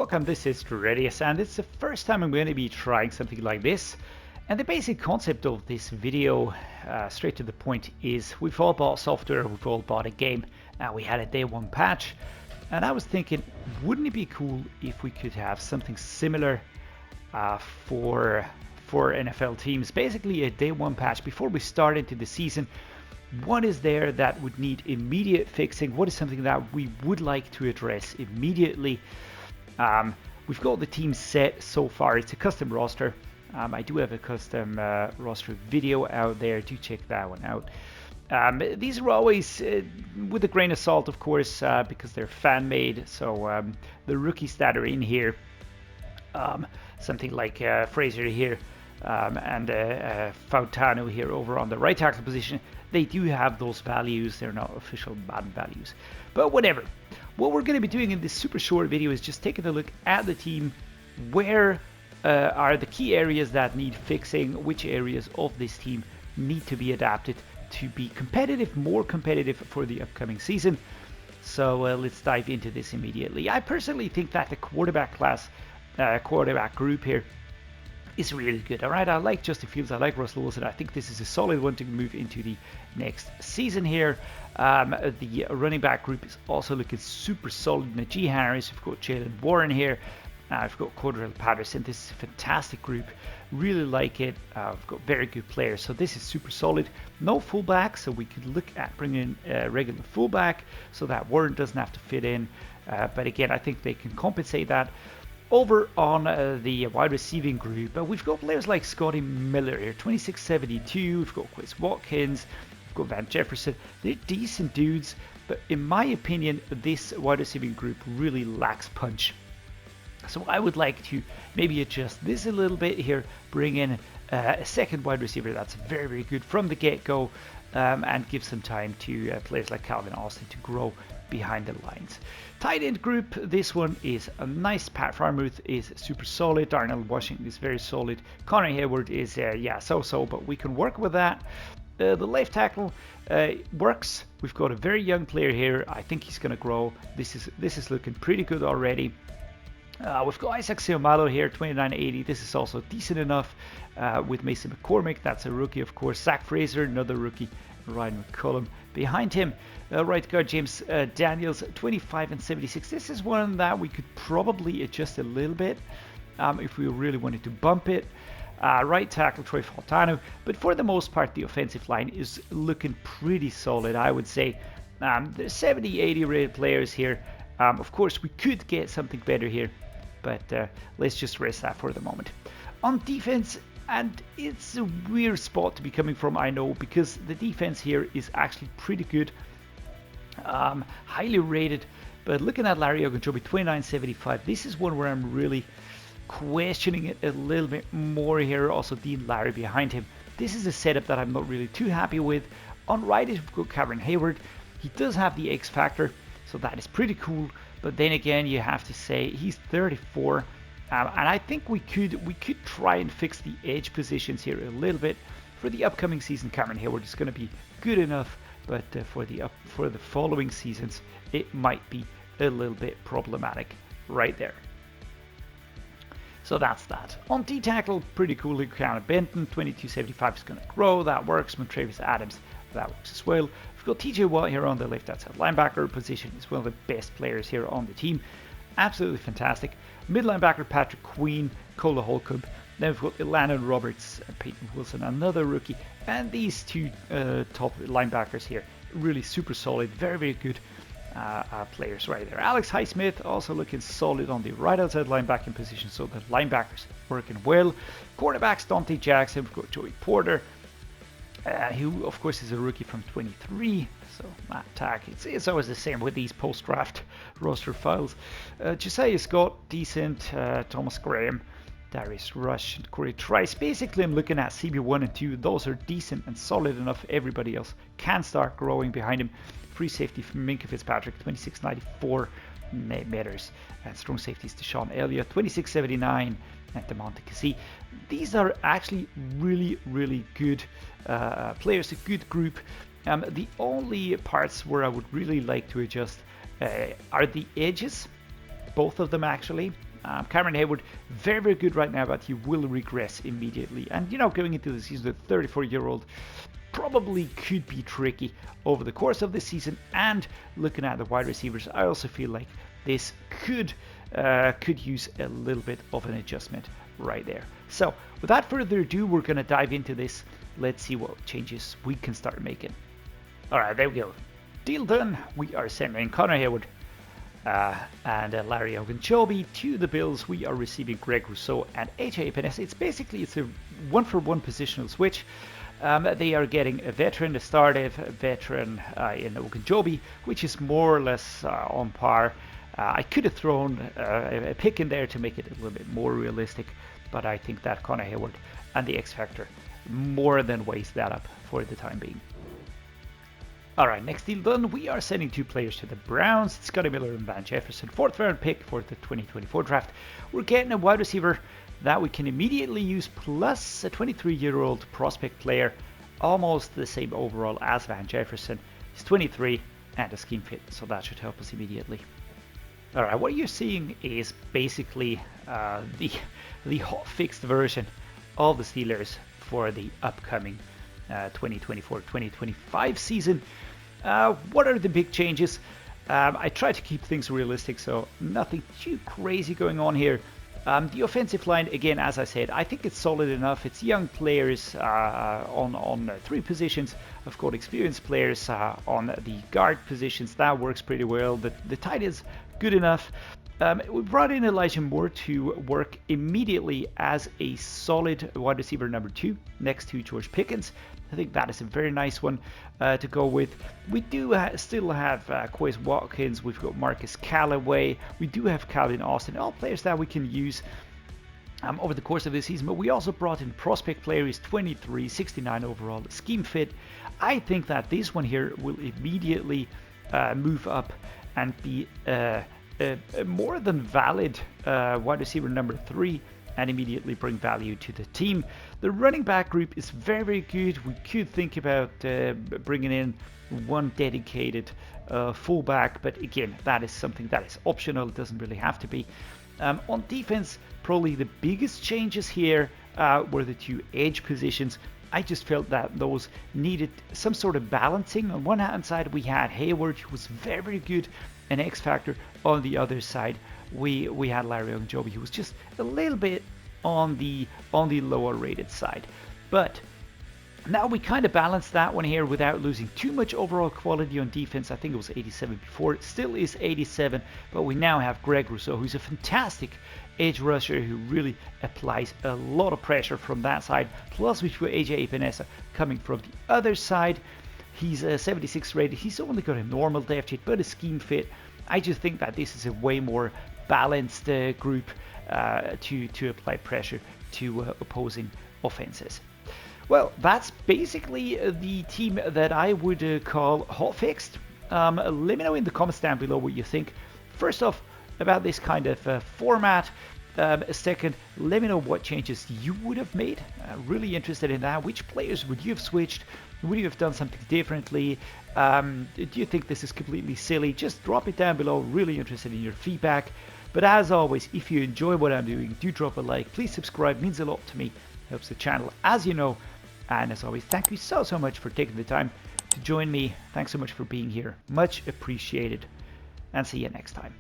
welcome. This is Dreddeus, and it's the first time I'm going to be trying something like this. And the basic concept of this video, straight to the point, is we've all bought software, we've all bought a game, and we had a day one patch. And I was thinking, wouldn't it be cool if we could have something similar for NFL teams? Basically a day one patch before we start into the season. What is there that would need immediate fixing? What is something that we would like to address immediately? We've got the team set so far. It's a custom roster. I do have a custom roster video out there. Do check that one out. These are always with a grain of salt, of course, because they're fan-made. So the rookies that are in here, something like Fraser here and Fautano here over on the right tackle position, they do have those values. They're not official Madden values, but whatever. What we're going to be doing in this super short video is just taking a look at the team. Where are the key areas that need fixing? Which areas of this team need to be adapted to be competitive, more competitive for the upcoming season? So let's dive into this immediately. I personally think that the quarterback class, quarterback group here is really good. All right, I like Justin Fields, I like Russell Wilson. I think this is a solid one to move into the next season here. The running back group is also looking super solid. Najee Harris, we've got Jalen Warren here. I've got Cordell Patterson. This is a fantastic group. Really like it. We've got very good players. So this is super solid. No fullback, so we could look at bringing in a regular fullback so that Warren doesn't have to fit in. But again, I think they can compensate that. Over on the wide receiving group, we've got players like Scotty Miller here, 2672. We've got Chris Watkins. We've got Van Jefferson. They're decent dudes, but in my opinion, this wide receiving group really lacks punch. So I would like to maybe adjust this a little bit here, bring in a second wide receiver that's very, very good from the get-go, and give some time to players like Calvin Austin to grow behind the lines. Tight end group, this one is a nice. Pat Freiermuth is super solid. Darnell Washington is very solid. Connor Hayward is so-so, but we can work with that. The left tackle works. We've got a very young player here. I think he's going to grow. This is looking pretty good already. We've got Isaac Seumalo here, 2980. This is also decent enough with Mason McCormick. That's a rookie, of course. Zach Fraser, another rookie. Ryan McCullum behind him. Right guard James Daniels, 25 and 76. This is one that we could probably adjust a little bit if we really wanted to bump it. Right tackle Troy Fautano. But for the most part, the offensive line is looking pretty solid, I would say. There's 70, 80 rated players here. Of course, we could get something better here, but let's just rest that for the moment. On defense, and it's a weird spot to be coming from, I know, because the defense here is actually pretty good, highly rated. But looking at Larry Ogunjobi, 2975, this is one where I'm really questioning it a little bit more here. Also, Dean Larry behind him. This is a setup that I'm not really too happy with. On right is Cameron Hayward. He does have the X factor, so that is pretty cool. But then again, you have to say he's 34. And I think we could try and fix the edge positions here a little bit. For the upcoming season, Cameron Hayward is going to be good enough, but for the following seasons, it might be a little bit problematic right there. So that's that. On D-tackle, pretty cool. Connor Benton, 2275 is going to grow. That works. Montravius Adams, that works as well. We've got TJ Watt here on the left outside linebacker position. He's one of the best players here on the team. Absolutely fantastic. Mid linebacker Patrick Queen, Cola Holcomb. Then we've got Elandon Roberts and Peyton Wilson, another rookie. And these two top linebackers here, really super solid, very, very good players right there. Alex Highsmith also looking solid on the right outside linebacking position, so the linebackers working well. Cornerbacks, Dante Jackson. We've got Joey Porter, who of course is a rookie from 23. So Matt Tack, it's always the same with these post-draft roster files. Josiah Scott, decent. Thomas Graham, Darius Rush, and Corey Trice. Basically, I'm looking at CB1 and 2. Those are decent and solid enough. Everybody else can start growing behind him. Free safety from Minka Fitzpatrick, 2694 meters. And strong safeties Deshaun Elliott, 2679. And DeMonte Cassie. These are actually really, really good players, a good group. The only parts where I would really like to adjust are the edges, both of them actually. Cameron Hayward, very, very good right now, but he will regress immediately. And, you know, going into the season, the 34-year-old probably could be tricky over the course of the season. And looking at the wide receivers, I also feel like this could use a little bit of an adjustment right there. So without further ado, we're going to dive into this. Let's see what changes we can start making. All right, there we go. Deal done. We are sending Connor Hayward and Larry Ogunjobi to the Bills. We are receiving Greg Rousseau and AJ Epinesa. It's a one-for-one positional switch. They are getting a veteran, a starter veteran in Ogunjobi, which is more or less on par. I could have thrown a pick in there to make it a little bit more realistic, but I think that Connor Hayward and the X Factor more than weighs that up for the time being. All right, next deal done. We are sending 2 players to the Browns. Scotty Miller and Van Jefferson, 4th round pick for the 2024 draft. We're getting a wide receiver that we can immediately use, plus a 23-year-old prospect player, almost the same overall as Van Jefferson. He's 23 and a scheme fit, so that should help us immediately. All right, what you're seeing is basically the hot-fixed version of the Steelers for the upcoming 2024-2025 season. What are the big changes? I try to keep things realistic, so nothing too crazy going on here. The offensive line, again, as I said, I think it's solid enough. It's young players on 3 positions. I've got experienced players on the guard positions. That works pretty well. The tight is good enough. We brought in Elijah Moore to work immediately as a solid wide receiver number 2 next to George Pickens. I think that is a very nice one to go with. We do still have Quez Watkins. We've got Marcus Callaway. We do have Calvin Austin. All players that we can use over the course of this season. But we also brought in prospect player. He's 23, 69 overall, scheme fit. I think that this one here will immediately move up and be a more than valid wide receiver number 3 and immediately bring value to the team. The running back group is very, very good. We could think about bringing in one dedicated fullback, but again, that is something that is optional. It doesn't really have to be. On defense, probably the biggest changes here were the 2 edge positions. I just felt that those needed some sort of balancing. On one hand side, we had Hayward, who was very, very good, an X factor. On the other side, we had Larry Ogunjobi, who was just a little bit on the lower rated side. But now we kind of balanced that one here without losing too much overall quality on defense. I think it was 87 before. It still is 87, but we now have Greg Rousseau, who's a fantastic edge rusher who really applies a lot of pressure from that side. Plus, we've got AJ Epinesa coming from the other side. He's a 76 rated. He's only got a normal depth sheet, but a scheme fit. I just think that this is a way more balanced group to apply pressure to opposing offenses. Well, that's basically the team that I would call hot-fixed. Let me know in the comments down below what you think. First off, about this kind of format. Second, let me know what changes you would have made. Really interested in that. Which players would you have switched? Would you have done something differently? Do you think this is completely silly? Just drop it down below. Really interested in your feedback. But as always, if you enjoy what I'm doing, do drop a like. Please subscribe. It means a lot to me. Helps the channel, as you know. And as always, thank you so much for taking the time to join me. Thanks so much for being here. Much appreciated. And see you next time.